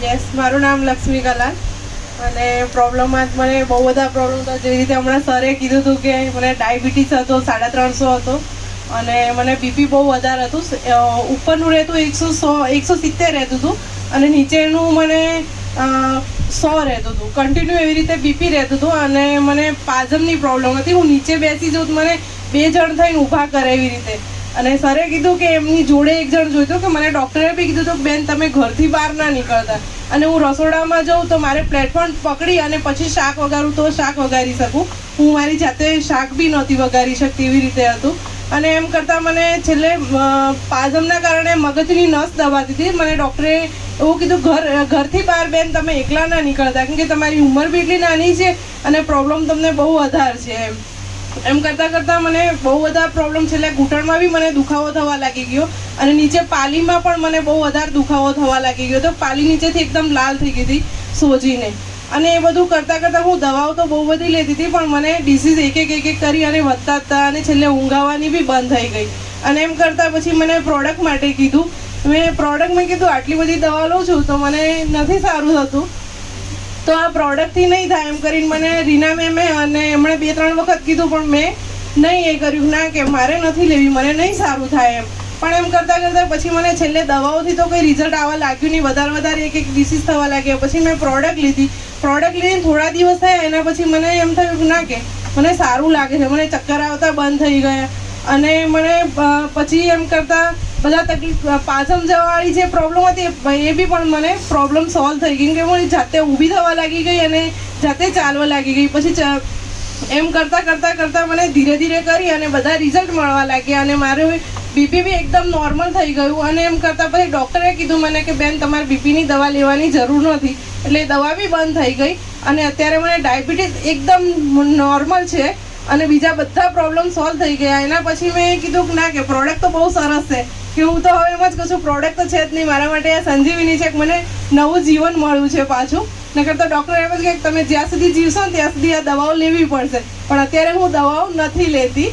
Yes, મારું નામ લક્ષ્મી કલાલ અને પ્રોબ્લેમમાં મને બહુ બધા પ્રોબ્લેમ હતા. જેવી રીતે હમણાં સરે કીધું હતું કે મને ડાયાબિટીસ હતો, 350 હતો અને મને બીપી બહુ વધારે હતું. ઉપરનું રહેતું 170 રહેતું હતું અને નીચેનું મને 100 રહેતું હતું. કન્ટિન્યુ એવી રીતે બીપી રહેતું હતું અને મને પાચનની પ્રોબ્લેમ હતી. હું નીચે બેસી જાઉં તો મને 2 જણ થઈને ઊભા કરે એવી રીતે. અને સરે કીધું કે એમની જોડે એક જણ જોઈતું કે મને ડૉક્ટરે બી કીધું હતું કે બેન તમે ઘરથી બહાર ના નીકળતા. અને હું રસોડામાં જાઉં તો મારે પ્લેટફોર્મ પકડી અને પછી શાક વગાડું તો શાક વગાડી શકું. હું મારી જાતે શાક બી નહોતી વગાડી શકતી, એવી રીતે હતું. અને એમ કરતાં મને છેલ્લે પાચનના કારણે મગજની નસ દબાતી હતી. મને ડૉક્ટરે એવું કીધું ઘરથી બહાર બેન તમે એકલા ના નીકળતા, કેમ કે તમારી ઉંમર બી એટલી નાની છે અને પ્રોબ્લેમ તમને બહુ વધારે છે. એમ કરતાં મને બહુ બધા પ્રોબ્લેમ, છેલ્લે ઘૂંટણમાં બી મને દુખાવો થવા લાગી ગયો અને નીચે પાલીમાં પણ મને બહુ વધારે દુખાવો થવા લાગી ગયો. તો પાલી નીચેથી એકદમ લાલ થઈ ગઈ હતી સોજીને. અને એ બધું કરતાં હું દવાઓ તો બહુ બધી લેતી હતી પણ મને ડિસીઝ એક એક કરી અને વધતા હતા અને છેલ્લે ઊંઘાવાની બી બંધ થઈ ગઈ. અને એમ કરતાં પછી મને પ્રોડક્ટ માટે કીધું. મેં કીધું આટલી બધી દવા લઉં છું તો મને નથી સારું થતું, તો આ પ્રોડક્ટથી નહીં થાય એમ કરીને મને રીના મેમે અને એમણે 2-3 વખત કીધું પણ મેં નહીં એ કર્યું ના કે મારે નથી લેવી, મને નહીં સારું થાય એમ. પણ એમ કરતાં પછી મને છેલ્લે દવાઓથી તો કંઈ રિઝલ્ટ આવવા લાગ્યું નહીં. વધારે એક ડિસીઝ થવા લાગ્યા. પછી મેં પ્રોડક્ટ લીધી થોડા દિવસ થયા એના પછી મને એમ થયું ના કે મને સારું લાગે છે. મને ચક્કર આવતા બંધ થઈ ગયા અને મને પછી એમ કરતાં બધા તકલીફ પાચન જવાવાળી જે પ્રોબ્લેમ હતી એ બી પણ મને પ્રોબ્લેમ સોલ્વ થઈ ગઈ. કે હું જાતે ઊભી થવા લાગી ગઈ અને જાતે ચાલવા લાગી ગઈ. પછી એમ કરતાં મને ધીરે કરી અને બધા રિઝલ્ટ મળવા લાગ્યા અને મારું બીપી બી એકદમ નોર્મલ થઈ ગયું. અને એમ કરતાં પછી ડૉક્ટરે કીધું મને કે બેન તમારે બીપીની દવા લેવાની જરૂર નથી, એટલે દવા બી બંધ થઈ ગઈ. અને અત્યારે મને ડાયાબિટીસ એકદમ નોર્મલ છે અને બીજા બધા પ્રોબ્લેમ સોલ્વ થઈ ગયા. એના પછી મેં કીધું કે ના કે પ્રોડક્ટ તો બહુ સરસ છે, કે હું તો હવે એમ જ કહું છું પ્રોડક્ટ તો છે જ નહીં, મારા માટે આ સંજીવની છે, મને નવું જીવન મળ્યું છે પાછું. નકર તો ડૉક્ટર એમ જ કહે કે તમે જ્યાં સુધી જીવશો ને ત્યાં સુધી આ દવાઓ લેવી પડશે. પણ અત્યારે હું દવાઓ નથી લેતી.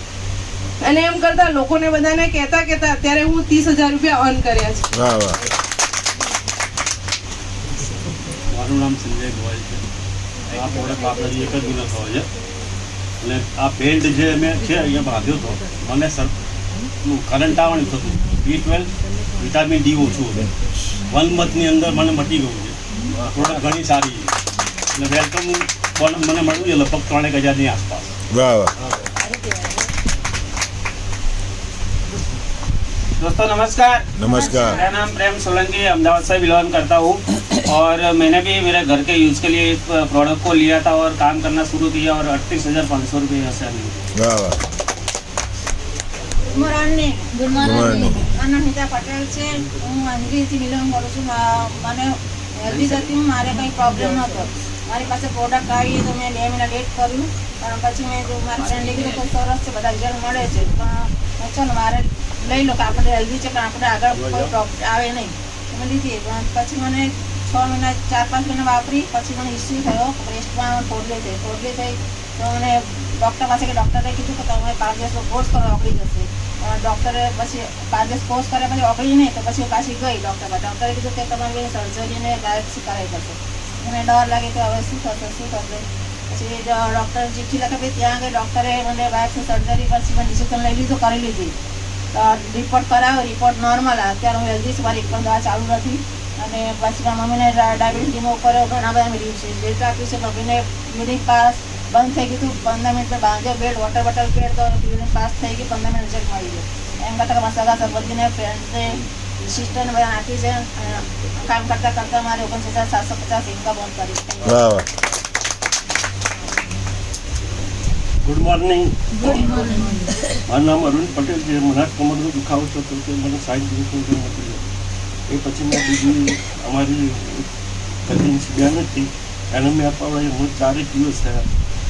અને એમ કરતાં લોકોને બધાને કહેતા અત્યારે હું 30,000 રૂપિયા અર્ન કર્યા છે. વાહ વાહ. મારું નામ સંજય ગોયલ છે. આ પ્રોડક્ટ આપણે એક જ મહિનો થયો છે અને આ બેલ્ટ જે મેં છે અહીંયા બાંધ્યો હતો, મને કરંટ આવવાનું થતું, B12 વિટામિન D ઓછું હતું. 1 મંથની અંદર મને મટી ગયું છે. પ્રોડક્ટ ઘણી સારી છે અને વેલકમ મને મળ્યું છે લગભગ 3,000ની આસપાસ. વાહ વાહ. दोस्तों नमस्कार। नमस्कार। मेरा नाम प्रेम सोलंकी, अहमदाबाद से बिलोंग करता हूँ और मैंने भी मेरे घर के यूज़ के लिए इस प्रोडक्ट को लिया था और काम करना शुरू किया और 38,500 रुपये से मिले। વાહ વાહ. Good morning. Good morning. મારું નામ હિતા પટેલ છે. હું અંધરીથી બિલોંગ કરું છું. મને હેલ્ધી હતી હું, મારે કંઈ પ્રોબ્લેમ નહોતો. મારી પાસે પ્રોડક્ટ આવી તો મેં 2 મહિના લેટ કર્યું પણ પછી મેં જો મારી ફ્રેન્ડે કીધું કોઈ સરસ છે, બધા રિઝલ્ટ મળે છે પણ ચલો મારે લઈ લો કે આપણે હેલ્ધી છે પણ આપણે આગળ કોઈ પ્રોબ્લેમ આવે નહીં. મેં લીધી પણ પછી મને 6 મહિના 4-5 મહિના વાપરી પછી મને ઇસ્યુ થયો, બ્રેસ્ટમાં ફોડલી થઈ તો મને ડૉક્ટર પાસે ડૉક્ટરે કીધું કે તમે 5 દિવસનો કોર્સ કરો ઓગળી જશે. ડૉક્ટરે પછી 5 દિવસ કોર્સ કર્યા પછી ઓગળી નહીં તો પછી પાછી ગઈ ડૉક્ટર પાસે. ડૉક્ટરે કીધું કે તમારી સર્જરીને બાયોપ્સી કરાવી પડશે. મને ડર લાગે કે હવે શું થશે. પછી ડૉક્ટર ચિઠ્ઠી લખાવી ત્યાં આગળ ડૉક્ટરે મને બાયોપ્સી સર્જરી પછી મને ડિસિઝન લઈ લીધું, કરી લીધી. રિપોર્ટ કરાવ્યો, રિપોર્ટ નોર્મલ આવે. અત્યારે હું હેલ્ધી છું, મારી એક પણ દવા ચાલુ નથી. અને પછી મારા મમ્મીને ડાયાબિટીસ રિમૂવ કર્યો, ઘણા બધા રિઝલ્ટ આપ્યું છે. મમ્મીને યુરિન પાસ બંધ થઈ ગયું હતું, 15 મિનિટ મેં બાંધ્યો બેડ, વોટર બોટલ પેડ તો યુરિન પાસ થઈ ગઈ, 15 મિનિટ રિઝલ્ટ મળી ગયું. એમ કરતાં મારા સગા સંબંધીને ફ્રેન્ડને સિસ્ટરને બધા આપી છે. કામ કરતાં મારે 29,750 ઇન્કમ બંધ કરી. વાહ વાહ. Good morning. મારું નામ અરુણ પટેલ છે. મને કમરનો દુખાવો થતો હતો, મને 60 દિવસની અંદર મટી ગયો. એ પછી મેં બીજી અમારી કઝિન્સ બેન હતી એને મેં અપાવડાવી. હું 4 દિવસ થયા.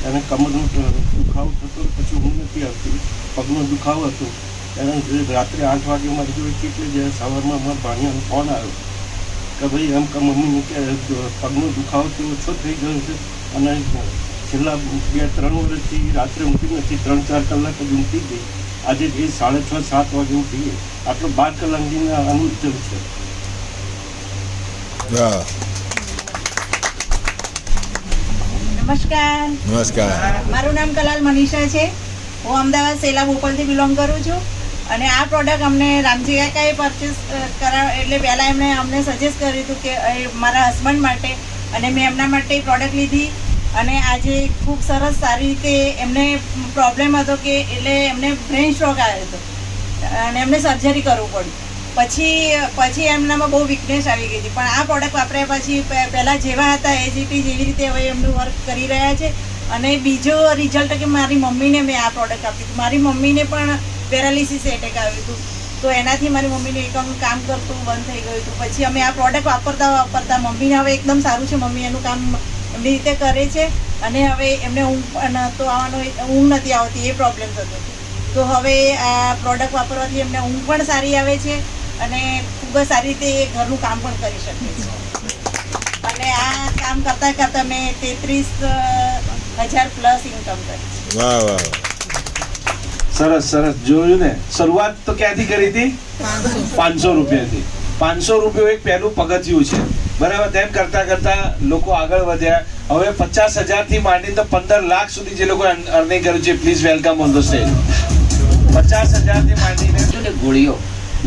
એને કમરનો દુખાવો થતો પછી હું નથી આવતી, પગનો દુખાવો હતો. એને રાત્રે 8 વાગે મારી જોડે કેટલી જાય, સવારમાં મારા ભાણિયાનો ફોન આવ્યો કે ભાઈ એમ કે મમ્મીને કે પગનો દુખાવો તો ઓછો થઈ ગયો છે અને છેલ્લા 2-3 વર્ષથી રાત્રે ઊંઘી નથી, 3-4 કલાક જ ઊંઘી ગઈ. આજે એ 6:30-7 વાગે ઊઠી ગઈ. આટલો 12 કલાકની આનું રિઝલ્ટ છે. વાહ. નમસ્કાર. નમસ્કાર. મારું નામ કલાલ મનીષા છે. હું અમદાવાદ સેલા બોપલથી બિલોંગ કરું છું. અને આ પ્રોડક્ટ અમને રામજી કાકાએ પરચેસ એટલે પહેલાં એમણે અમને સજેસ્ટ કર્યું હતું કે મારા હસબન્ડ માટે, અને મેં એમના માટે પ્રોડક્ટ લીધી. અને આજે ખૂબ સરસ સારી રીતે એમને પ્રોબ્લેમ હતો કે એટલે એમને બ્રેન સ્ટ્રોક આવ્યો હતો અને એમને સર્જરી કરવું પડ્યું. પછી એમનામાં બહુ વીકનેસ આવી ગઈ હતી. પણ આ પ્રોડક્ટ વાપર્યા પછી પહેલાં જેવા હતા એ જેવી રીતે હવે એમનું વર્ક કરી રહ્યા છે. અને બીજો રિઝલ્ટ કે મારી મમ્મીને મેં આ પ્રોડક્ટ આપી હતી. મારી મમ્મીને પણ પેરાલિસિસ એટેક આવ્યું હતું, તો એનાથી મારી મમ્મીને એકમ કામ કરતું બંધ થઈ ગયું હતું. પછી અમે આ પ્રોડક્ટ વાપરતા મમ્મીને હવે એકદમ સારું છે. મમ્મી એનું કામ એમની રીતે કરે છે. અને હવે એમને ઊંઘ નથી આવતી, એ પ્રોબ્લેમ થતો હતો. તો હવે આ પ્રોડક્ટ વાપરવાથી એમને ઊંઘ પણ સારી આવે છે અને ખૂબ જ સારી રીતે એ ઘરનું કામ પણ કરી શકે છે. અને આ કામ કરતાં કરતાં મેં 33,000 પ્લસ ઇન્કમ કરી છે. વાહ વાહ. સરસ સરસ. જોયું ને, શરૂઆત તો ક્યાંથી કરી હતી? 500 રૂપિયાથી. 500 રૂપિયા એક પહેલું પગથિયું છે, બરાબર. તેમ કરતા કરતા લોકો આગળ વધ્યા. હવે 50,000 થી માંડીને તો 15 લાખ સુધી જે લોકો અર્નિંગ કર્યું છે. Please welcome on the stage. 50,000 થી માંડીને ગોળીઓ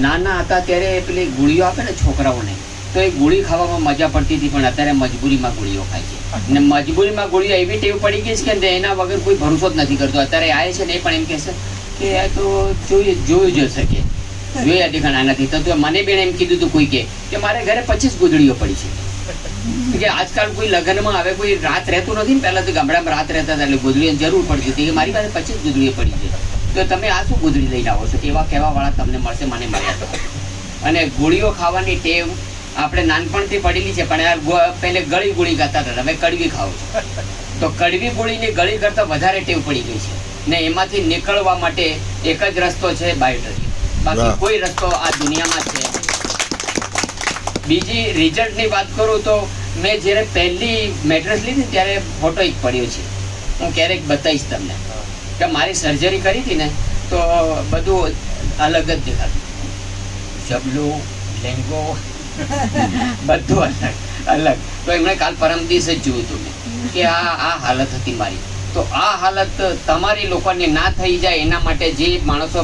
નાના હતા ત્યારે પેલી ગોળીઓ આપે ને છોકરાઓને, તો એ ગોળી ખાવામાં મજા પડતી હતી. પણ અત્યારે મજબૂરીમાં ગોળીઓ ખાય છે. અને મજબૂરીમાં ગોળીઓ એવી ટેવ પડી ગઈ છે કે એના વગર કોઈ ભરોસો જ નથી કરતો. અત્યારે આવે છે ને એ પણ એમ કહેશે કે આ તો જોયું જ શકે, જોયા દેખાણા નથી. તો મને બેન એમ કીધું હતું કોઈ કે મારે ઘરે 25 ગોદડીઓ પડી છે. કે આજકાલ કોઈ લગ્નમાં હવે કોઈ રાત રહેતું નથી ને. પહેલા તો ગામડામાં રાત રહેતા હતા એટલે ગોદડીઓની જરૂર પડતી હતી કે મારી પાસે 25 ગોદડીઓ પડી છે, તો તમે આ શું ગોદડી લઈને આવો છો? એવા કહેવાવાળા તમને મળશે, મને મળ્યા હતા. અને ગોળીઓ ખાવાની ટેવ આપણે નાનપણથી પડેલી છે. પણ પહેલે ગળી ગોળી ખાતા હતા, હવે કડવી ખાઓ છો. તો કડવી ગોળીની ગળી કરતાં વધારે ટેવ પડી ગઈ છે. ને એમાંથી નીકળવા માટે એક જ રસ્તો છે, બાયોટરી. બાકી કોઈ રસ્તો આ દુનિયામાં છે. બીજી રિઝલ્ટની વાત કરું તો મેં જ્યારે પહેલી મેટ્રેસ લીધી ત્યારે ફોટો એક પડ્યો છે, હું ક્યારેક બતાવીશ તમને. કે મારી સર્જરી કરી હતી ને તો બધું અલગ જ દેખાતું. જબલો, લેંગો, બધું અલગ. તો એમણે કાલ પરમ દિવસે જ જોયું હતું મેં કે આ હાલત હતી મારી. તો આ હાલત તમારી લોકોને ના થઈ જાય એના માટે જે માણસો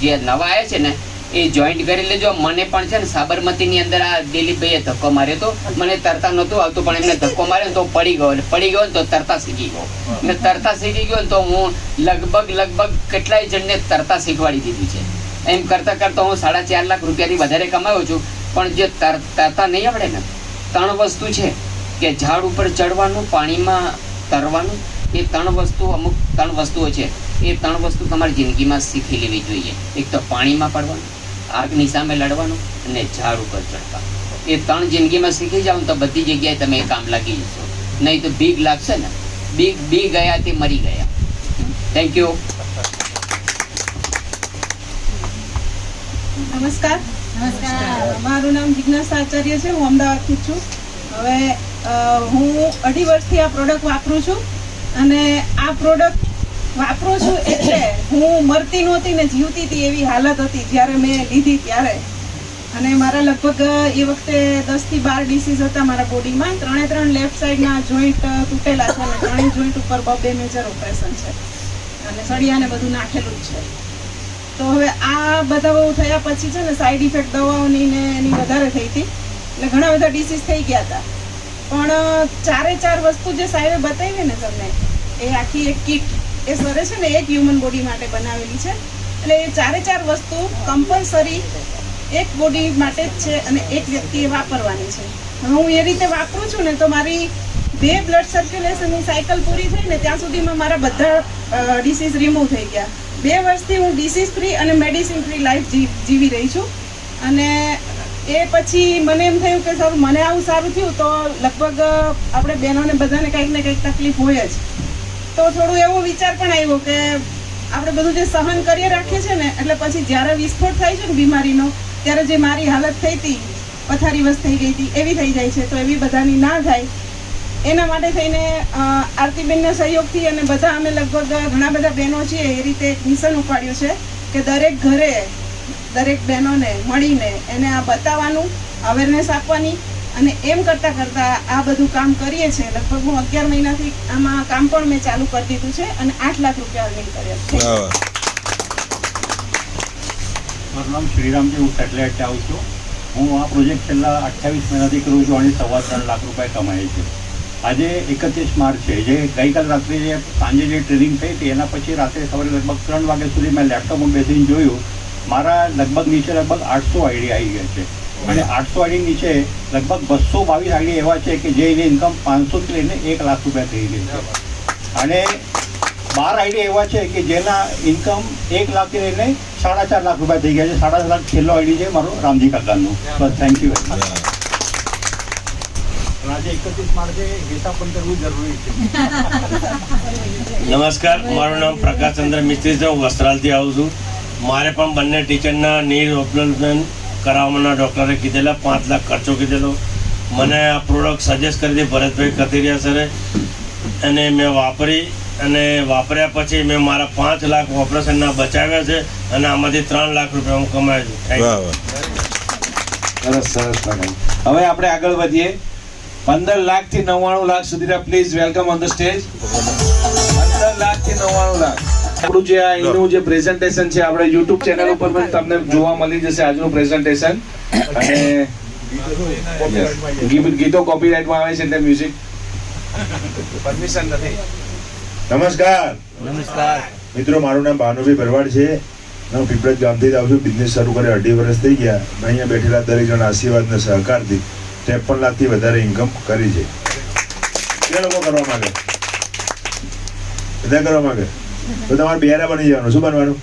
જે નવા આવ્યા છે ને એ જોઈન્ટ કરી લેજો. મને પણ છે ને સાબરમતીની અંદર આ દિલીપભાઈએ ધક્કો માર્યો હતો. મને તરતા નહોતું આવતું, પણ એમને ધક્કો માર્યો ને તો પડી ગયો ને તો તરતા શીખી ગયો. ને તરતા શીખી ગયો ને તો હું લગભગ કેટલાય જણને તરતા શીખવાડી દીધું છે. એમ કરતાં કરતાં હું 4.5 લાખ રૂપિયાથી વધારે કમાયો છું. પણ જે તરતા નહીં આવડે ને, 3 વસ્તુ છે કે ઝાડ ઉપર ચડવાનું, પાણીમાં તરવાનું, એ 3 વસ્તુઓ છે. એ 3 વસ્તુ તમારી જિંદગીમાં શીખી લેવી જોઈએ. એક તો પાણીમાં પડવાનું, આગની સામે લડવાનું અને ઝાડ ઉપર ચડવાનું. એ 3 જિંદગીમાં શીખી જાવ તો બધી જગ્યાએ તમે કામ લાગી જશો. નહીં તો બીક લાગશે ને, બી ગયા તે મરી ગયા. Thank you. નમસ્કાર. મારું નામ જિજ્ઞાસા આચાર્ય છે. હું અમદાવાદથી છું. હવે હું 2.5 વર્ષથી આ પ્રોડક્ટ વાપરું છું. અને આ પ્રોડક્ટ વાપરું છું એટલે હું મરતી નહોતી ને જીવતી હતી એવી હાલત હતી જ્યારે મેં લીધી ત્યારે. અને મારા લગભગ એ વખતે 10 થી 12 ડિસીઝ હતા મારા બોડીમાં. 3 લેફ્ટ સાઈડના જોઈન્ટ તૂટેલા છે અને 3 જોઈન્ટ ઉપર 2 મેજર ઓપરેશન છે અને સળિયાને બધું નાખેલું જ છે. તો હવે આ બધા બહુ થયા પછી છે ને સાઈડ ઇફેક્ટ દવાઓની ને એની વધારે થઈ હતી, એટલે ઘણા બધા ડિસીઝ થઈ ગયા હતા. પણ 4 વસ્તુ જે સાહેબે બતાવી ને તમને, એ આખી એક કિટ એ સરે છે ને એક હ્યુમન બોડી માટે બનાવેલી છે. એટલે એ 4 વસ્તુ કમ્પલસરી એક બોડી માટે જ છે અને એક વ્યક્તિએ વાપરવાની છે. હવે હું એ રીતે વાપરું છું ને તો મારી 2 બ્લડ સર્ક્યુલેશનની સાયકલ પૂરી થઈ ને ત્યાં સુધીમાં મારા બધા ડિસીઝ રિમૂવ થઈ ગયા. 2 વર્ષથી હું ડિસીઝ ફ્રી અને મેડિસિન ફ્રી લાઈફ જીવી રહી છું. અને એ પછી મને એમ થયું કે સર મને આવું સારું થયું તો લગભગ આપણે બહેનોને બધાને કંઈક ને કંઈક તકલીફ હોય જ. તો થોડું એવો વિચાર પણ આવ્યો કે આપણે બધું જે સહન કરી રાખીએ છીએ ને, એટલે પછી જ્યારે વિસ્ફોટ થાય છે ને બીમારીનો, ત્યારે જે મારી હાલત થઈ હતી, પથારીવશ થઈ ગઈ હતી, એવી થઈ જાય છે. તો એવી બધાની ના થાય એના માટે થઈને આરતીબેનના સહયોગથી અને બધા અમે લગભગ ઘણા બધા બહેનો છીએ એ રીતે એક મિશન ઉપાડ્યું છે કે દરેક ઘરે દરેક બહેનોને મળીને એને આ બતાવવાનું, અવેરનેસ આપવાની અને એમ કરતાં કરતાં આ બધું કામ કરીએ છીએ. લગભગ હું 11 મહિનાથી આમાં કામ પણ મેં ચાલુ કરી દીધું છે અને 8 લાખ રૂપિયા અર્નિંગ કર્યા છે. મારું નામ શ્રીરામજી, હું સેટેલાઇટથી આવું છું. હું આ પ્રોજેક્ટ છેલ્લા 28 મહિનાથી કરું છું અને 3.25 લાખ રૂપિયા કમાય છે. આજે 31 માર્ચ છે, જે ગઈકાલ રાત્રે જે સાંજે જે ટ્રેનિંગ થઈ હતી એના પછી રાત્રે સવારે લગભગ 3 વાગ્યા સુધી મેં લેપટોપમાં બેસીને જોયું. મારા લગભગ નીચે લગભગ 800 આઈડી આવી ગયા છે અને 800 આઈડી નીચે લગભગ 222 આઈડી એવા છે કે જેની ઇન્કમ 500થી લઈને 1 લાખ રૂપિયા થઈ ગઈ છે અને 12 આઈડી એવા છે કે જેના ઇન્કમ 1 લાખથી લઈને 4.5 લાખ રૂપિયા થઈ ગયા છે. 4.5 લાખ છેલ્લો આઈડી છે મારો રામજી કાકાનું. બસ, થેન્ક યુ વેરી મચ. આજે 31 માર્ચે હિસાબ પણ કરવું જરૂરી છે. નમસ્કાર, મારું નામ પ્રકાશચંદ્ર મિસ્ત્રી છે. હું વસ્ત્રાલથી આવું છું. મારે પણ બંને ટીચરના નીર ઓપરેશન કરાવવાના ડૉક્ટરે કીધેલા 5 લાખ ખર્ચો કીધેલો. મને આ પ્રોડક્ટ સજેસ્ટ કરી હતી ભરતભાઈ કથિરિયા સરે અને મેં વાપરી અને વાપર્યા પછી મેં મારા 5 લાખ ઓપરેશનના બચાવ્યા છે અને આમાંથી 3 લાખ રૂપિયા હું કમાયો છું. Thank you. સરસ સરસ મેડમ. હવે આપણે આગળ વધીએ. 15 લાખથી 99 લાખ સુધીના please welcome on the stage. 15 લાખથી 99 લાખ. આપણું જે આ એનું જે પ્રેઝન્ટેશન છે આપણે YouTube ચેનલ ઉપર પણ તમને જોવા મળી જશે આજનું પ્રેઝન્ટેશન. અને ગીતો કોપીરાઇટમાં આવે છે એટલે મ્યુઝિક પરમિશન નથી. નમસ્કાર મિત્રો, મારું નામ ભાનુભાઈ ભરવાડ છે. હું પીપળજ ગામથી જ આવું છું. બિઝનેસ શરૂ કરે 2.5 વર્ષ થઈ ગયા. અહીંયા બેઠેલા દરેક જણ આશીર્વાદ અને સહકારથી 53 લાખથી વધારે ઇન્કમ કરી છે. કેટલા લોકો કરવા માંગે? બધા કરવા માંગે તો તમારે બિયારા બની જવાનું. શું બનવાનું?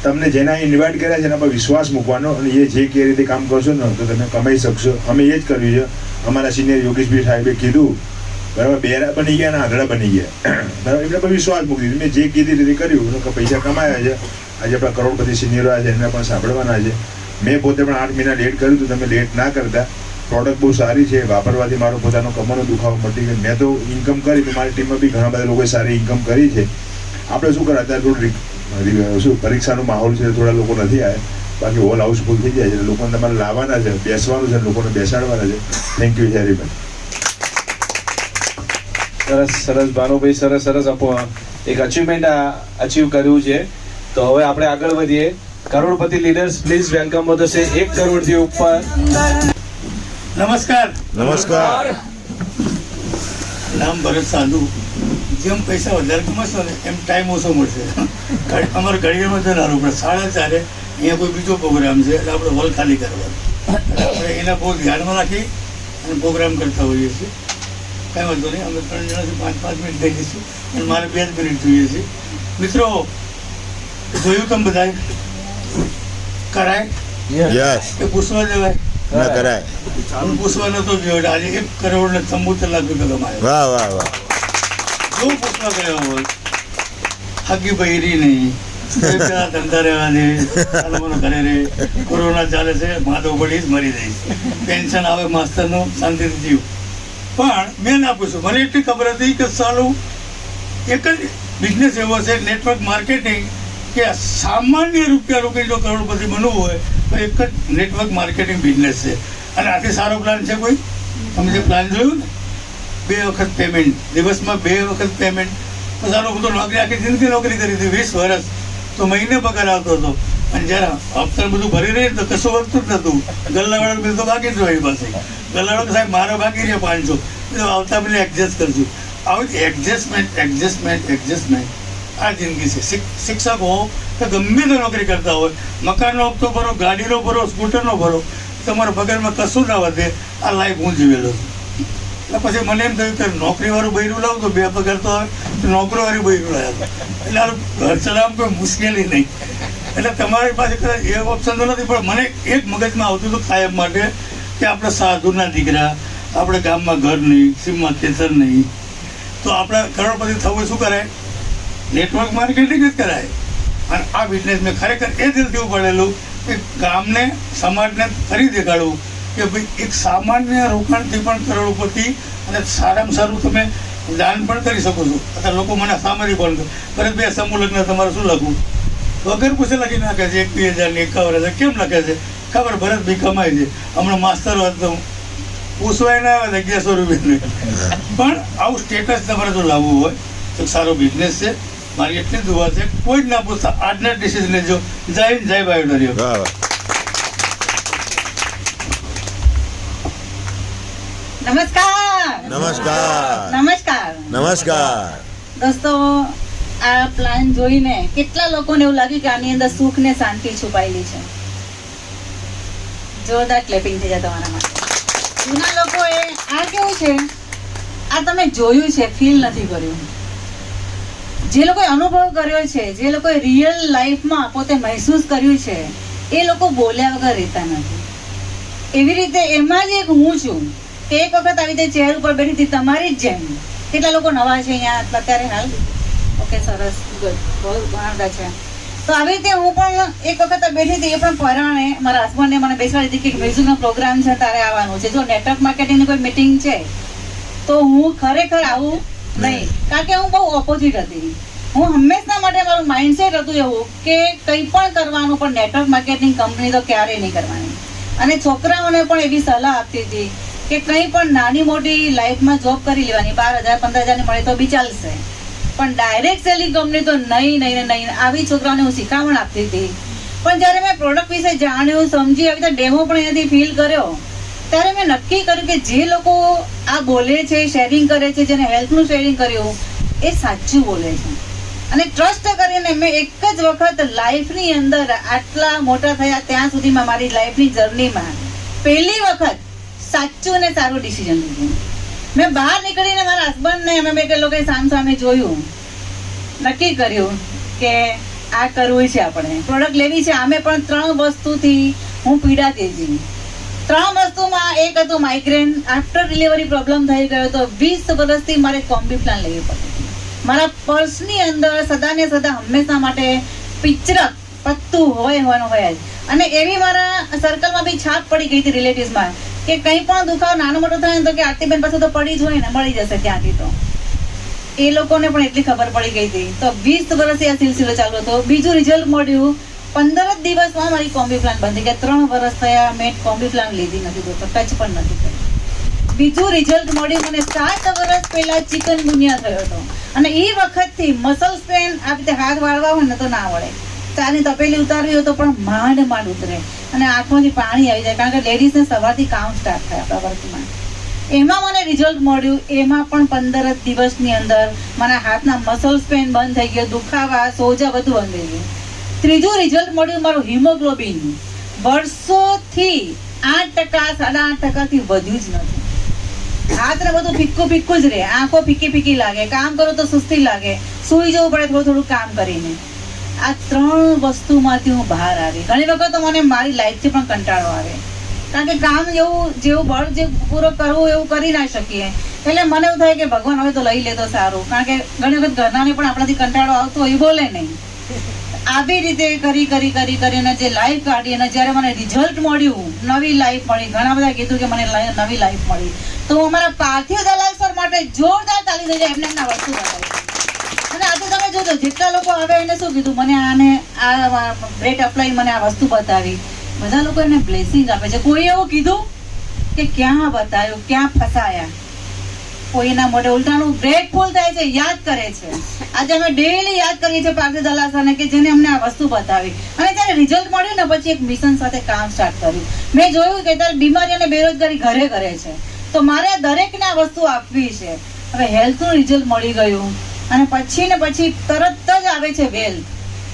તમને જેના ઇન્વાઇટ કર્યા છે એના પર વિશ્વાસ મૂકવાનો અને એ જે કે રીતે કામ કરશો ને તો તમે કમાઈ શકશો. અમે એ જ કર્યું છે. અમારા સિનિયર યોગેશભાઈ સાહેબે કીધું, બરાબર, બેરા બની ગયા અને આગળ બની ગયા, બરાબર. એમના પર વિશ્વાસ મૂકી દીધો. મેં જે કીધી રીતે કર્યું, પૈસા કમાયા છે. આજે આપણા કરોડપતિ સિનિયરો આવ્યા છે, એમને પણ સાંભળવાના છે. મેં પોતે પણ 8 મહિના લેટ કર્યું હતું. તમે લેટ ના કરતા. પ્રોડક્ટ બહુ સારી છે. વાપરવાથી મારો પોતાનો કમરનો દુખાવો મટી ગયો. મેં તો ઇન્કમ કરી તો મારી ટીમમાં બી ઘણા બધા લોકોએ સારી ઇન્કમ કરી છે. આપણે શું કરે, અત્યારે થોડું શું પરીક્ષાનો માહોલ છે, થોડા લોકો નથી આવ્યા. બાકી હોલ હાઉસફુલ થઈ જાય છે. લોકોને તમારે લાવવાના છે, બેસવાનું છે, લોકોને બેસાડવાના છે. Thank you very much. સરસ સરસ ભાનુભાઈ, સરસ સરસ. એક અચીવમેન્ટ અચીવ કર્યું છે. તો હવે આપણે આગળ વધીએ. કરોડપતિ leaders please welcome the stage. 1 કરોડથી ઉપર. નમસ્કાર. નમસ્કાર. નામ ભરત સાધુ. જેમ પૈસા વધારે કમાશો ને એમ ટાઈમ ઓછો મળશે. અમારે ઘડિયાળમાં જનારું પડે. 4:30 અહીંયા કોઈ બીજો પ્રોગ્રામ છે એટલે આપણે હોલ ખાલી કરવાનો. આપણે એના બહુ ધ્યાનમાં રાખી અને પ્રોગ્રામ કરતા હોઈએ છીએ. કાંઈ વાંધો નહીં. અમે 3 જણાથી 5 મિનિટ થઈ જઈશું અને મારે 2 જ મિનિટ જોઈએ છે. મિત્રો, જોયું તમે બધાએ? કરાય યસ. એ પૂછવા જવાય ના કરાય. હું પૂછવા નતો ગયો. આજે 1 કરોડ ને 74 લાખ રૂપિયા કમાયો. વાહ વાહ વાહ. જો પૂછવા ગયો હોય, હગી બૈરી નહીં, પેલા ધંધા રહેવા દે, ચાલો ઘરે રે, કોરોના ચાલે છે, માધવ પડીશ, મરી જઈશ, પેન્શન આવે માસ્તરનું, શાંતિથી જીવ. પણ મેં ના પૂછ્યું. મને એટલી ખબર હતી કે સાલું એક જ બિઝનેસ એવો છે, નેટવર્ક માર્કેટિંગ, કે સામાન્ય રૂપિયા રોકી જો કરોડપતિ બનવું હોય તો એક જ નેટવર્ક માર્કેટિંગ બિઝનેસ છે. અને આથી સારો પ્લાન છે કોઈ? તમે જે પ્લાન જોયું ને, 2 વખત પેમેન્ટ, દિવસમાં 2 વખત પેમેન્ટ. સારો બધો નોકરી, આખી જિંદગી નોકરી કરી હતી, 20 વર્ષ, તો મહિને પગાર આવતો હતો. અને જ્યારે હપ્તા બધું ભરી રહી તો કશું વખતું જ નહોતું. ગલ્લાવાળા બિલ તો બાકી જ હોય એ પાસે. ગલ્લાવાળા સાહેબ મારો બાકી રહ્યા 500, તો આવતા બિલ એડજસ્ટ કરશું. આવી એડજસ્ટમેન્ટ આ જિંદગી છે. શિક્ષક હો કે ગમે તે નોકરી કરતા હોય, મકાનનો હપ્તો ભરો, ગાડીનો ભરો, સ્કૂટરનો ભરો, તમારા પગારમાં કશું ના વધે. આ લાઈફ હું જીવેલો છું. એટલે પછી મને એમ થયું કે નોકરીવાળું બૈરું લાવું તો 2 પગાર તો આવે, નોકરીવાળું બૈરું લાવ્યા એટલે આ ઘર ચલાવવામાં કોઈ મુશ્કેલી નહીં. એટલે તમારી પાસે કદાચ એ ઓપ્શન તો નથી, પણ મને એક મગજમાં આવતું હતું કાયમ માટે કે આપણે સાધુના દીકરા, આપણે ગામમાં ઘર નહીં, સીમમાં ખેતર નહીં, તો આપણે કરોડપતિ થવું શું કરાય? નેટવર્ક માર્કેટિંગ જ કરાય. અને આ બિઝનેસ મેં ખરેખર એ દિલથી પડેલું કે ગામને, સમાજને ફરી દેખાડવું કે ભાઈ એક સામાન્ય રોકાણથી પણ કરોડપતિ અને સારામાં સારું તમે દાન પણ કરી શકો છો. અત્યારે લોકો મને સામાન્ય ફોન કરે, 2 સમૂહ લગ્ન તમારે શું લખવું? વગર પૂછે લખી નાખે છે. 21,000 ને 51,000 કેમ લખે છે? ખબર, ભરતભાઈ કમાય છે. હમણાં માસ્તર હતો, પૂછવાય ના આવે 1100 રૂપિયા. પણ આવું સ્ટેટસ તમારે જો લાવવું હોય તો સારો બિઝનેસ છે. મારી એટલી દુઆ છે, કોઈ જ ના પૂછતા આજના ડિસિઝન લેજો. જય હિન્દ, જય બાયોડરિયો. વાહ વાહ. નમસ્કાર નમસ્કાર નમસ્કાર નમસ્કાર. દોસ્તો, આ પ્લાન જોઈને કેટલા લોકોને એવું લાગ્યું કે આની અંદર સુખ ને શાંતિ છુપાયેલી છે? જોરદાર ક્લેપિંગ થઈ જાય તમારા માટે. જૂના લોકોએ આ કેવું છે, આ તમે જોયું છે, ફીલ નથી કર્યું. જે લોકોએ અનુભવ કર્યો છે, જે લોકોએ રિયલ લાઈફમાં પોતે મહેસૂસ કર્યું છે, એ લોકો બોલ્યા વગર રહેતા નથી. એવી રીતે એમાં જ એક હું છું કે એક વખત આવી રીતે ચેર ઉપર બેઠી હતી તમારી જ જેમ. કેટલા લોકો નવા છે અહીંયા અત્યારે હાલ? ઓકે, સરસ, ગુડ, બહુ ઘણા છે. તો આવી રીતે હું પણ એક વખત બેઠી હતી. એ પણ પરાણે મારા હસબન્ડને મને બેસાડી હતી કે મ્યુઝિકનો પ્રોગ્રામ છે, તારે આવવાનું છે. જો નેટવર્ક માર્કેટિંગની કોઈ મિટિંગ છે તો હું ખરેખર આવું નહીં, કારણ કે હું બહુ ઓપોઝિટ હતી. હું હંમેશા માટે મારું માઇન્ડસેટ હતું એવું કે કંઈ પણ કરવાનું, પણ નેટવર્ક માર્કેટિંગ કંપની તો ક્યારેય નહીં કરવાની. અને છોકરાઓને પણ એવી સલાહ આપતી હતી કે કંઈ પણ નાની મોટી લાઈફમાં જોબ કરી લેવાની, 12,000 15,000 મળે તો બી ચાલશે, પણ ડાયરેક્ટ સેલિંગ કંપની તો નહીં નહીં નહીં. આવી છોકરાઓને હું શિખામણ આપતી હતી. પણ જ્યારે મેં પ્રોડક્ટ વિશે જાણ્યું, સમજી, આવી રીતે ડેમો પણ એનાથી ફીલ કર્યો, ત્યારે મેં નક્કી કર્યું કે જે લોકો આ બોલે છે, શેરિંગ કરે છે, જેને હેલ્થનું શેરિંગ કર્યું, એ સાચું બોલે છે. અને ટ્રસ્ટ કરીને મેં એક જ વખત લાઈફની અંદર આટલા મોટા થયા ત્યાં સુધીમાં મારી લાઈફની જર્નીમાં પહેલી વખત સાચું ને સારું ડિસિઝન લીધું. મેં બહાર નીકળીને મારા હસબન્ડને અમે બે લોકોએ સામે જોયું, નક્કી કર્યું કે આ કરવું છે, આપણે પ્રોડક્ટ લેવી છે. આમે પણ 3 વસ્તુથી હું પીડાતી હતી. 3 વસ્તુમાં એક હતું માઇગ્રેન. આફ્ટર ડિલિવરી પ્રોબ્લેમ થઈ ગયો તો 20 વર્ષથી મારે કોમ્બી પ્લાન લેવી પડી હતી. મારા પર્સની અંદર સદાને સદા હંમેશા માટે પિચરક પત્તું હોય જ. અને એવી મારા સર્કલમાં બી છાપ પડી ગઈ હતી રિલેટિવ્સમાં કે કંઈ પણ દુખાવો નાનો મોટો થાય ને તો કે આરતીબેન પાસે તો પડી જ હોય ને, મળી જશે ત્યાંથી. તો એ લોકોને પણ એટલી ખબર પડી ગઈ હતી. તો 20 વર્ષથી આ સિલસિલો ચાલુ હતો. બીજું રિઝલ્ટ મળ્યું 15 જ દિવસમાં મારી કોમ્બી પ્લાન બંધ થઈ ગયા. 3 વર્ષ થયા મેં કોમ્બી પ્લાન લીધી નથી, તો ટચ પણ નથી કરી. બીજું રિઝલ્ટ મળ્યું મને 7 વર્ષ પહેલા ચિકનગુનિયા થયો હતો. અને એ વખતથી મસલ સ્ટ્રેન, આ રીતે હાથ વાળવા હોય ને તો ના વળે, ચાની તપેલી ઉતારવી હોય તો પણ માંડ ઉતરે, અને આંખમાંથી પાણી આવી જાય, કારણ કે લેડીઝને સવારથી કામ સ્ટાર્ટ થાય આપણા વર્કમાં. એમાં મને રિઝલ્ટ મળ્યું. એમાં પણ 15 દિવસની અંદર મારા હાથના મસલ સ્પેન બંધ થઈ ગયો, દુખાવા, સોજા બધું બંધ થઈ ગયું. ત્રીજું રિઝલ્ટ મળ્યું મારું હિમોગ્લોબિન વર્ષોથી 8% 8.5%થી વધ્યું જ નથી. હાથ ને બધું ફિક્કું જ રહે, આંખો ફીકી લાગે, કામ કરો તો સુસ્તી લાગે, સૂઈ જવું પડે થોડું કામ કરીને. આ 3 વસ્તુમાંથી હું બહાર આવી. ઘણી વખત તો મને મારી લાઈફથી પણ કંટાળો આવે, કારણ કે કામ જેવું બળ જે પૂરો કરવું એવું કરી ના શકીએ. એટલે મને એવું થાય કે ભગવાન હવે તો લઈ લે તો સારું, કારણ કે ઘણી વખત ઘરનાને પણ આપણાથી કંટાળો આવતો હોય, બોલે નહીં. આવી રીતે કરીને જે લાઈફ કાઢી, અને જ્યારે મને રિઝલ્ટ મળ્યું, નવી લાઈફ મળી. ઘણા બધા કીધું કે મને નવી લાઈફ મળી, તો હું અમારા પાર્થિવ દલાલ સર માટે જોરદાર તાળી થઈ જાય. એમને એમના વસ્તુ બતાવી. અને આજે તમે જોજો જેટલા લોકો આવે એને શું કીધું, મને આ બ્રેડ અપ્લાય, મને આ વસ્તુ બતાવી. બધા લોકો એને બ્લેસિંગ આપે છે. કોઈ એવું કીધું કે ક્યાં બતાવ્યું, ક્યાં ફસાયા, કોઈના મોઢે ઉલટાનું ગ્રેટફુલ થાય છે, યાદ કરે છે. આજે અમે ડેઈલી યાદ કરીએ છીએ પાર્થિવ દલાલ સરને કે જેને અમને આ વસ્તુ બતાવી. અને જ્યારે રિઝલ્ટ મળ્યું ને પછી એક મિશન સાથે કામ સ્ટાર્ટ કર્યું. મેં જોયું કે ત્યારે બીમારી અને બેરોજગારી ઘરે કરે છે, તો મારે દરેકને આ વસ્તુ આપવી છે. હવે હેલ્થનું રિઝલ્ટ મળી ગયું, અને પછી તરત જ આવે છે વેલ્થ.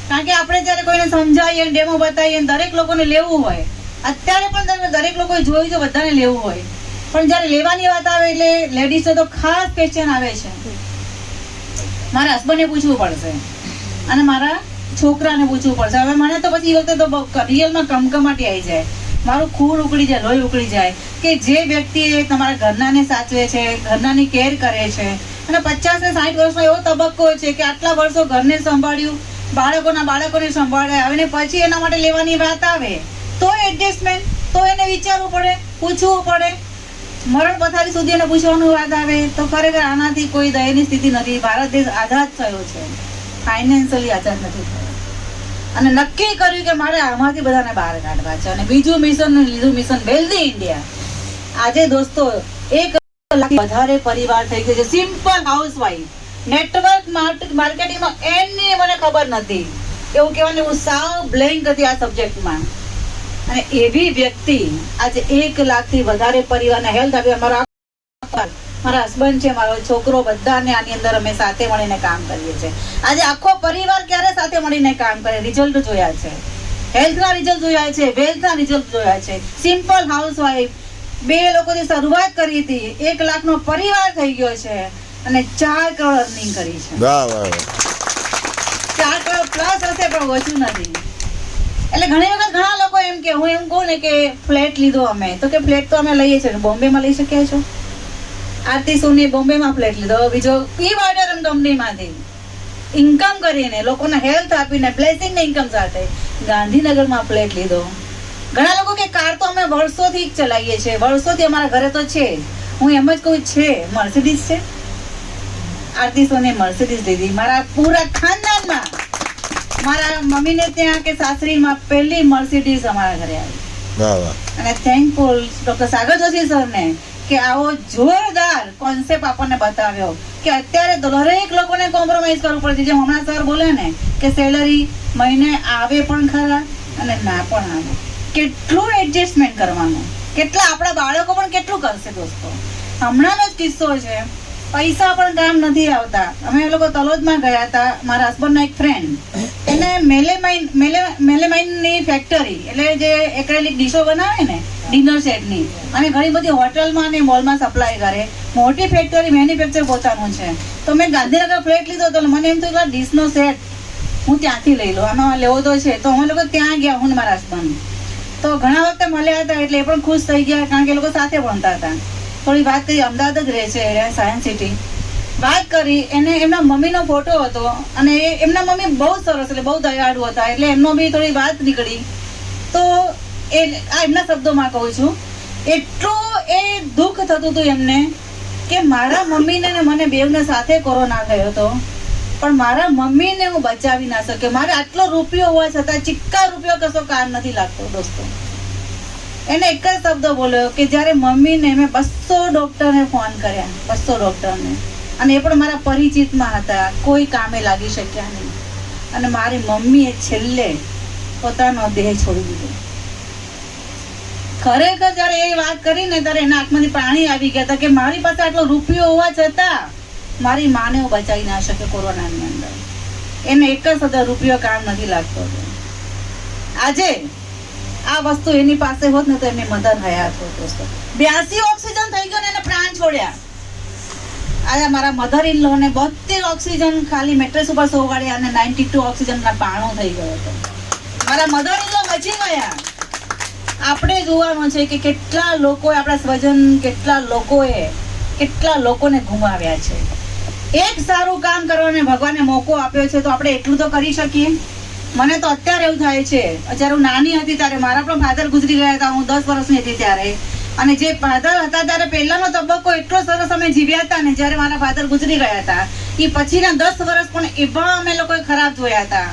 કારણ કે આપણે જ્યારે કોઈને સમજાવીએ, ડેમો બતાવીએ, દરેક લોકોને લેવું હોય. અત્યારે પણ દરેક લોકોએ જોયું છે, બધાને લેવું હોય, પણ જ્યારે લેવાની વાત આવે એટલે લેડીઝને તો ખાસ ક્વેશ્ચન આવે છે. મારા હસબન્ડને પૂછવું પડશે અને મારા છોકરાને પૂછવું પડશે. હવે મને તો પછી એ વખતે તો રિયલમાં કમકમાટી આવી જાય, મારું ખૂન ઉકળી જાય, લોહી ઉકળી જાય કે જે વ્યક્તિ તમારા ઘરનાને સાચવે છે, ઘરનાની કેર કરે છે, અને 50 ને 60 વર્ષનો એવો તબક્કો છે કે આટલા વર્ષો ઘરને સંભાળ્યું, બાળકોને સંભાળ્યા, અને પછી એના માટે લેવાની વાત આવે તો એડજસ્ટમેન્ટ, તો એને વિચારવું પડે, પૂછવું પડે. મરણ પથારી સુધી એને પૂછવાનું વાત આવે તો ખરેખર આનાથી કોઈ દયની સ્થિતિ નથી. ભારત દેશ આઝાદ થયો છે, ફાઇનાન્શિયલી આઝાદ નથી થયો. અને નક્કી કર્યું કે મારે આમાંથી બધાને બહાર કાઢવા છે. અને બીજું મિશન લીધું, મિશન વેલ્ધી ઇન્ડિયા. આજે દોસ્તો 1 લાખ વધારે પરિવાર થઈ ગયો છે. સિમ્પલ હાઉસવાઈફ, નેટવર્ક માર્કેટિંગમાં એની મને ખબર નથી, એવું કહેવાની હું સાવ બ્લેન્ક હતી આ સબ્જેક્ટમાં. અને એવી વ્યક્તિ આજે 1 લાખથી વધારે પરિવારને હેલ્થ આપી. મારા હસબન્ડ છે, મારો છોકરો, બધાને આની અંદર અમે સાથે મળીને કામ કરીએ છીએ. આજે આખો પરિવાર ક્યારે સાથે મળીને કામ કરે, રિઝલ્ટ જોયા છે, હેલ્થના રિઝલ્ટ જોયા છે, વેલ્થના રિઝલ્ટ જોયા છે. સિમ્પલ હાઉસવાઈફ 2 લોકોથી શરૂઆત કરી હતી, 1 લાખનો પરિવાર થઈ ગયો છે અને 4 કરોડ અર્નિંગ કરી છે. 4 કરોડ પ્લસ હશે પણ ઓછું નથી. એટલે ઘણી વખત ઘણા લોકો એમ કે, હું એમ કહું ને કે ફ્લેટ લીધો અમે, તો કે ફ્લેટ તો અમે લઈએ છીએ, બોમ્બેમાં લઈ શક્યા છો? આરતી સોની બોમ્બેમાં ફ્લેટ લીધો, બીજો પીવાયરમ કંપનીમાંથી ઇન્કમ કરીને, લોકોને હેલ્થ આપીને, બ્લેસિંગ ઇન્કમ સાથે ગાંધીનગરમાં ફ્લેટ લીધો. ઘણા લોકો કે કાર તો અમે વર્ષોથી જ ચલાવીએ છીએ, વર્ષોથી અમારા ઘરે તો છે. હું એમ જ કહું, છે મર્સિડીઝ છે. આરતી સોની મર્સિડીઝ લીધી મારા પૂરા ખાનદાનમાં. મારા મમ્મીને ત્યાં કે સાસરીમાં પહેલી મર્સિડીઝ અમારા ઘરે આવી. અને થેન્કફુલ ડોક્ટર સાગર જોશી સરને કે આવો જોરદાર કોન્સેપ્ટ આપણને બતાવ્યો કે અત્યારે દરેક લોકોને કોમ્પ્રોમાઇઝ કરવું પડે છે. જેમ હમણાં સર બોલે ને કે સેલરી મહિને આવે પણ ખરા અને ના પણ આવે, કેટલું એડજસ્ટમેન્ટ કરવાનું, કેટલા આપણા બાળકો પણ કેટલું કરશે દોસ્તો. હમણાંનો જ કિસ્સો છે, પૈસા પણ કામ નથી આવતા. અમે એ લોકો તલોદમાં ગયા હતા, મારા હસબન્ડના એક ફ્રેન્ડ, એને મેલેમાઇનની ફેક્ટરી, એટલે જે એક્રેલિક ડીશો બનાવે ને ડિનર સેટની, અને ઘણી બધી હોટલમાં અને મોલમાં સપ્લાય કરે, મોટી ફેક્ટરી, મેન્યુફેક્ચર પોતાનું છે. તો મેં ગાંધીનગર ફ્લેટ લીધો તો મને એમ થયું કે ડીશનો સેટ હું ત્યાંથી લઈ લઉં, આમાં લેવો તો છે. તો અમે લોકો ત્યાં ગયા, હું ને મારા હસબન્ડ. તો ઘણા વખતે મળ્યા હતા, એટલે એ પણ ખુશ થઈ ગયા, કારણ કે એ લોકો સાથે ભણતા હતા. થોડી વાત કરી, અમદાવાદ જ રહે છે, સાયન્સ સિટી. વાત કરી, એને એમના મમ્મીનો ફોટો હતો, અને એમના મમ્મી બહુ સરસ, એટલે બહુ દયાળુ હતા, એટલે એમનો બી થોડી વાત નીકળી. તો એ આ એમના શબ્દોમાં કહું છું, એટલું એ દુઃખ થતું હતું એમને કે મારા મમ્મીને ને મને બેવને સાથે કોરોના થયો હતો, પણ મારા મમ્મીને હું બચાવી ના શક્યો. મારે આટલો રૂપિયો હોવા છતાં ચિક્કા રૂપિયો કશો કામ નથી લાગતો દોસ્તો. એને એક જ શબ્દ બોલ્યો કે જ્યારે મમ્મીને મેં 200 ડોક્ટરને ફોન કર્યા, 200 ડોક્ટરને, અને એ પણ મારા પરિચિતમાં હતા, કોઈ કામે લાગી શક્યા નહીં. અને મારી મમ્મીએ છેલ્લે પોતાનો દેહ છોડી દીધો. ખરેખર જ્યારે એ વાત કરી ને ત્યારે એના આંખમાંથી પાણી આવી ગયા હતા કે મારી પાસે આટલો રૂપિયો હોવા છતાં મારી માને હું બચાવી ના શકે કોરોનાની અંદર. એને એક જ શબ્દ, રૂપિયો કામ નથી લાગતો. આજે આ વસ્તુ એની પાસે હોત ને તો એમની મધર હયાત હોત દોસ્તો. 82 ઓક્સિજન થઈ ગયો ને એને પ્રાણ છોડ્યા. આજે મારા મધર ઇન લો ને 72 ઓક્સિજન ખાલી મેટ્રેસ ઉપર સોગાડ્યા અને 92 ઓક્સિજન ના પાણો થઈ ગયો હતો. મારા મધર ઇન લો બચી ગયા. આપણે જોવાનું છે કે કેટલા લોકોએ, આપણા સ્વજન, કેટલા લોકોને ગુમાવ્યા છે. એક સારું કામ કરવાને ભગવાને મોકો આપ્યો છે, તો આપણે એટલું તો કરી શકીએ. મને તો અત્યારે એવું થાય છે, જ્યારે હું નાની હતી ત્યારે મારા પણ ફાધર ગુજરી ગયા હતા, હું 10 વર્ષની હતી ત્યારે. અને જે ફાધર હતા ત્યારે પહેલાનો તબક્કો એટલો સરસ અમે જીવ્યા હતા ને, જ્યારે મારા ફાધર ગુજરી ગયા હતા એ પછીના 10 વર્ષ પણ એવા અમે લોકોએ ખરાબ જોયા હતા.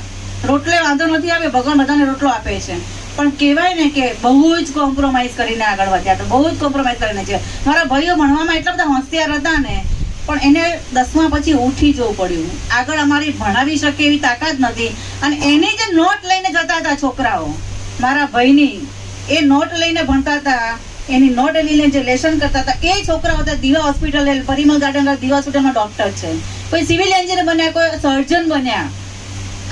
રોટલે વાંધો નથી આવે, ભગવાન બધાને રોટલો આપે છે, પણ કહેવાય ને કે બહુ જ કોમ્પ્રોમાઇઝ કરીને આગળ વધ્યા હતા, બહુ જ કોમ્પ્રોમાઇઝ કરીને છે. મારા ભાઈઓ ભણવામાં એટલા બધા હોશિયાર હતા ને, પણ એને 10મા પછી ઉઠી જવું પડ્યું. આગળ અમારી ભણાવી શકે એવી તાકાત નથી. અને એની જે નોટ લઈને જતા હતા છોકરાઓ, મારા ભાઈની એ નોટ લઈને ભણતા હતા, એની નોટ લઈને જે લેસન કરતા હતા, એ છોકરાઓ હતા દીવા હોસ્પિટલ, પરિમલ ગાર્ડન દીવા હોસ્પિટલમાં ડોક્ટર છે, કોઈ સિવિલ એન્જિનિયર બન્યા, કોઈ સર્જન બન્યા.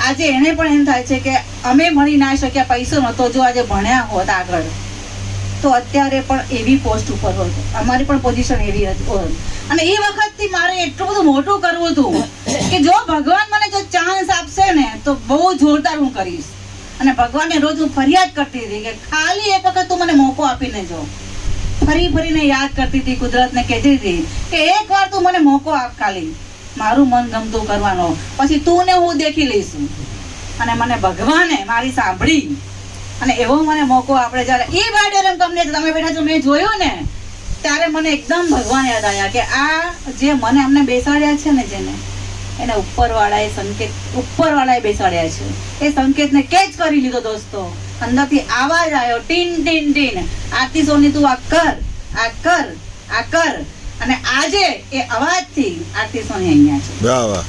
આજે એને પણ એમ થાય છે કે અમે ભણી ના શક્યા, પૈસો નહોતો, જો આજે ભણ્યા હોત આગળ તો અત્યારે પણ એવી પોસ્ટ ઉપર હોત, અમારી પણ પોઝિશન એવી હોત. અને એ વખતથી મારે એટલું બધું મોટું કરવું હતું કે જો ભગવાન મને જો ચાન્સ આપશે ને તો બહુ જોરદાર હું કરીશ. અને ભગવાનને રોજ હું ફરિયાદ કરતી હતી કે ખાલી એક વખત તું મને મોકો આપીને જો. ફરીને યાદ કરતી હતી, કુદરતને કહેતી હતી કે એક વાર તું મને મોકો આપ, ખાલી મારું મન ગમતું કરવાનો, પછી તું ને હું દેખી લઈશું. અને મને ભગવાને મારી સાંભળી અને એવો મને મોકો આપણે જ્યારે એ બાયડેરમ તમને તમે બેઠા છો મેં જોયું ને, ત્યારે મને એકદમ ભગવાન યાદ આવ્યા કે આ જે મને અમને બેસાડ્યા છે ને, જેને એને ઉપરવાળાએ બેસાડ્યા છે. એ સંકેતને કેચ કરી લીધો દોસ્તો. અંદરથી આવાજ આવ્યો, ટીન ટીન ટીન, આરતી સોની તું આ કર. આ કર અને આજે એ અવાજથી આરતી સોની અહીંયા છે. વાહ વાહ.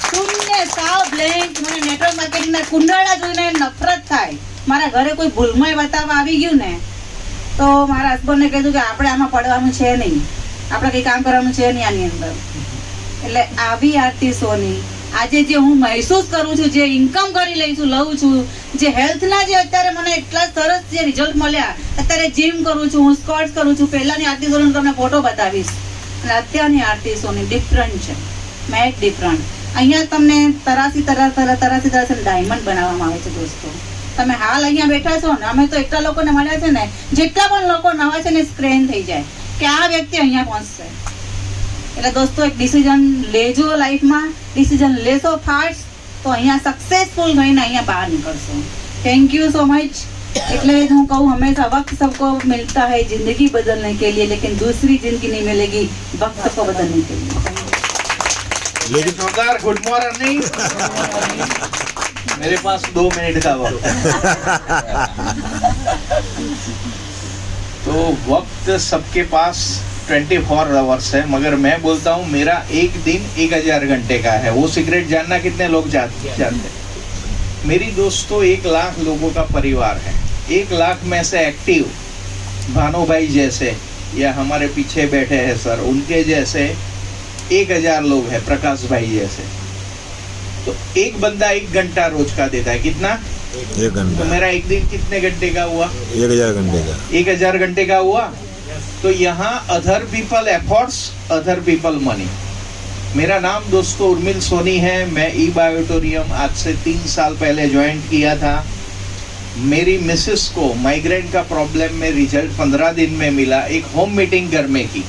શૂન્ય, સાવ બ્લેન્ક. મને નેટવર્ક માર્કેટિંગના કુંડાળા જોઈને નફરત થાય. મારા ઘરે કોઈ ભૂલમાં બતાવવા આવી ગયું ને તો મારા હસબન્ડને કીધું કે આપણે આમાં પડવાનું છે નહીં, આપણે કંઈ કામ કરવાનું છે નહીં આની અંદર. એટલે આવી આરતી સોની આજે જે હું મહેસૂસ કરું છું, જે ઇન્કમ કરી લઉં છું, જે હેલ્થના જે અત્યારે મને એટલા સરસ જે રિઝલ્ટ મળ્યા, અત્યારે જીમ કરું છું, હું સ્ક્વોટ્સ કરું છું. પહેલાની આરતી સોની તમને ફોટો બતાવીશ અને અત્યારની આરતી સોની ડિફરન્ટ છે, મેટ ડિફરન્ટ. અહીંયા તમને તરાસી ડાયમંડ બનાવવામાં આવે છે દોસ્તો. તમે હાલ અહીંયા બેઠા છો ને, અમે તો એટલા લોકોને મળ્યા છે ને, જેટલા પણ લોકો નવા છે ને સ્ક્રેન થઈ જાય કે આ વ્યક્તિ અહીંયા પહોંચશે. એટલે દોસ્તો એક ડિસિઝન લેજો લાઈફમાં, ડિસિઝન લેશો ફાસ્ટ તો અહીંયા સક્સેસફુલ થઈને અહીંયા બહાર નીકળશો. Thank you so much. એટલે હું કહું हमेशा वक्त सबको मिलता है जिंदगी बदलने के लिए, लेकिन दूसरी जिंदगी नहीं मिलेगी वक्त को बदलने के लिए. लेकिन जोरदार गुड मॉर्निंग. मेरे पास 2 मिनट का वक्त. तो वक्त सबके पास 24 आवर्स है, मगर मैं बोलता हूँ मेरा एक दिन 1000 घंटे का है. वो सिगरेट जानना कितने लोग जानते हैं? मेरी दोस्तों 1 लाख लोगों का परिवार है. 1 लाख में से एक्टिव भानु भाई जैसे या हमारे पीछे बैठे हैं सर, उनके जैसे 1000 लोग हैं, प्रकाश भाई जैसे. तो एक बंदा 1 घंटा रोज का देता है. कितना? 1 घंटा. तो मेरा एक दिन कितने घंटे का हुआ? 1000 घंटे का. 1000 घंटे का हुआ. तो यहाँ other people efforts, other people money. मेरा नाम दोस्तों उर्मिल सोनी है. मैं ई बायोटोरियम आज से 3 साल पहले ज्वाइन किया था. मेरी मिसेस को माइग्रेन का प्रॉब्लम में रिजल्ट 15 दिन में मिला. एक होम मीटिंग घर में की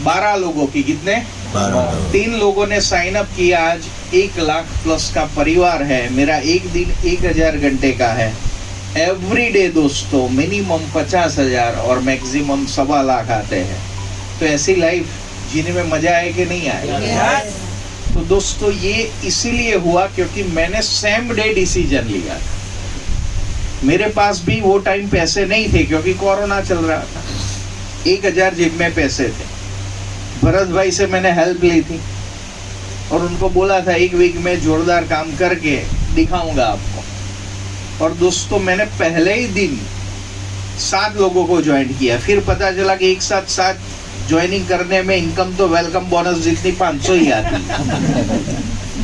12 लोगों की. कितने? 3 लोगों ने साइन अप किया. आज 1 लाख प्लस का परिवार है. मेरा एक दिन 1000 घंटे का है. एवरी डे दोस्तों मिनिमम 50,000 और मैक्सिमम 1.25 लाख आते हैं. तो ऐसी लाइफ जीने में मजा आए कि नहीं आए? तो दोस्तों ये इसीलिए हुआ क्योंकि मैंने सेम डे डिसीजन लिया. मेरे पास भी वो टाइम पैसे नहीं थे क्योंकि कोरोना चल रहा था. 1000 जेब में पैसे थे. भरत भाई से मैंने हेल्प ली थी और उनको बोला था 1 वीक में जोरदार काम करके दिखाऊंगा आपको. और दोस्तों मैंने पहले ही दिन 7 लोगों को ज्वाइन किया. फिर पता चला कि एक साथ 7 ज्वाइनिंग करने में इनकम तो वेलकम बोनस जितनी 500 ही आती.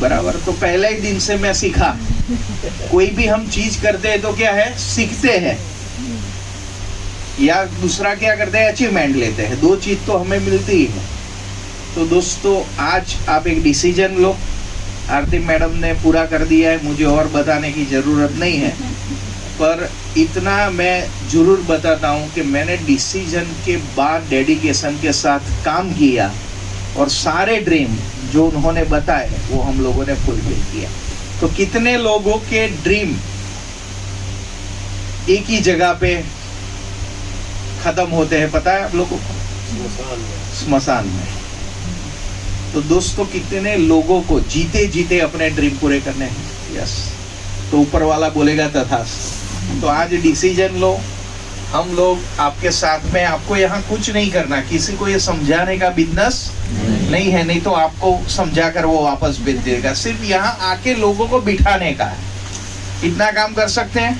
बराबर. तो पहले ही दिन से मैं सीखा. कोई भी हम चीज करते हैं तो क्या है, सीखते हैं या दूसरा क्या करते हैं, अचीवमेंट लेते हैं. 2 चीज तो हमें मिलती ही है. तो दोस्तों आज आप एक डिसीजन लो. आरती मैडम ने पूरा कर दिया है, मुझे और बताने की जरूरत नहीं है. पर इतना मैं जरूर बताता हूँ कि मैंने डिसीजन के बाद डेडिकेशन के साथ काम किया और सारे ड्रीम जो उन्होंने बताए वो हम लोगों ने फुलफिल किया. तो कितने लोगों के ड्रीम एक ही जगह पे खत्म होते हैं पता है आप लोगों को? स्मशान में. तो दोस्तों कितने लोगों को जीते जीते अपने ड्रीम पूरे करने हैं? यस. तो ऊपर वाला बोलेगा तथास्तु. तो आज डिसीजन लो. हम लोग आपके साथ में. आपको यहाँ कुछ नहीं करना, किसी को ये समझाने का बिजनेस नहीं है, नहीं तो आपको समझा कर वो वापस भेज देगा. सिर्फ यहाँ आके लोगों को बिठाने का है. इतना काम कर सकते हैं.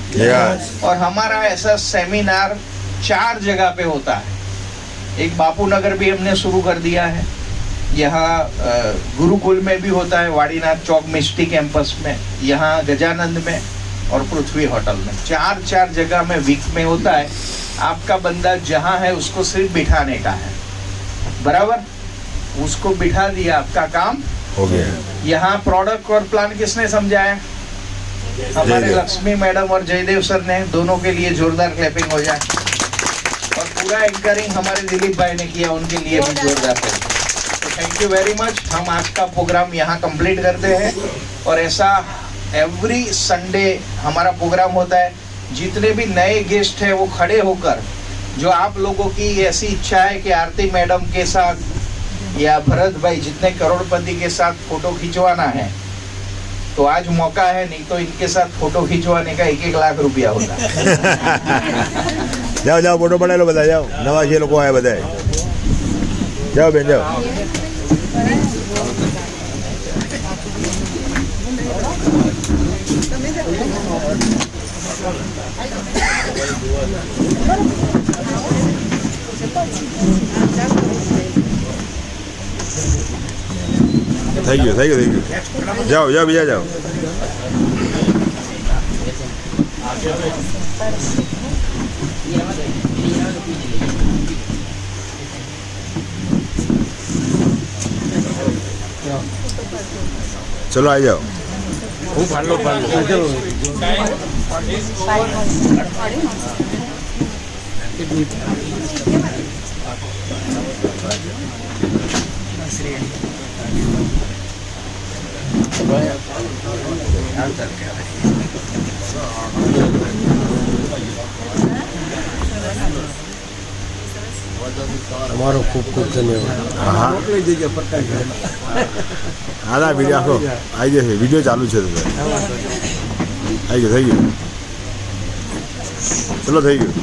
और हमारा ऐसा सेमिनार 4 जगह पे होता है. एक बापू नगर भी हमने शुरू कर दिया है. यहाँ गुरुकुल में भी होता है, वाड़ीनाथ चौक मिस्टी कैंपस में, यहाँ गजानंद में और पृथ्वी होटल में. 4 जगह में वीक में होता है. आपका बंदा जहाँ है उसको सिर्फ बिठाने का है. बराबर. उसको बिठा दिया, आपका काम हो गया. यहाँ प्रोडक्ट और प्लान किसने समझाया? हमारे लक्ष्मी मैडम और जयदेव सर ने. दोनों के लिए जोरदार क्लैपिंग हो जाए. और पूरा एंकरिंग हमारे दिलीप भाई ने किया, उनके लिए भी जोरदार clapping. Thank you very much. हम आज का प्रोग्राम यहाँ कंप्लीट करते हैं और ऐसा एवरी संडे हमारा प्रोग्राम होता है. जितने भी नए गेस्ट हैं वो खड़े होकर, जो आप लोगों की ऐसी इच्छा है कि आरती मैडम के साथ या भरत भाई जितने करोड़पति के साथ फोटो खिंचवाना है, तो आज मौका है. नहीं तो इनके साथ फोटो खिंचवाने का 1-1 लाख रुपया होता है. જાઓ જાઓ ફોટો પડાયેલો બધા જાઓ નવા છે લોકો આવ્યા બધા જાઓ બેન જાઓ થઈ ગયું જાઓ જાઓ બીજા જાઓ ચલો આવી જાઓ તમારો ખૂબ ખૂબ ધન્યવાદ. હા મોકલી દેજો ફટાક. હા ના વિડીયો આખો આવી જશે વિડીયો ચાલુ છે તો આવી ગયો થઈ ગયું ચલો થઈ ગયું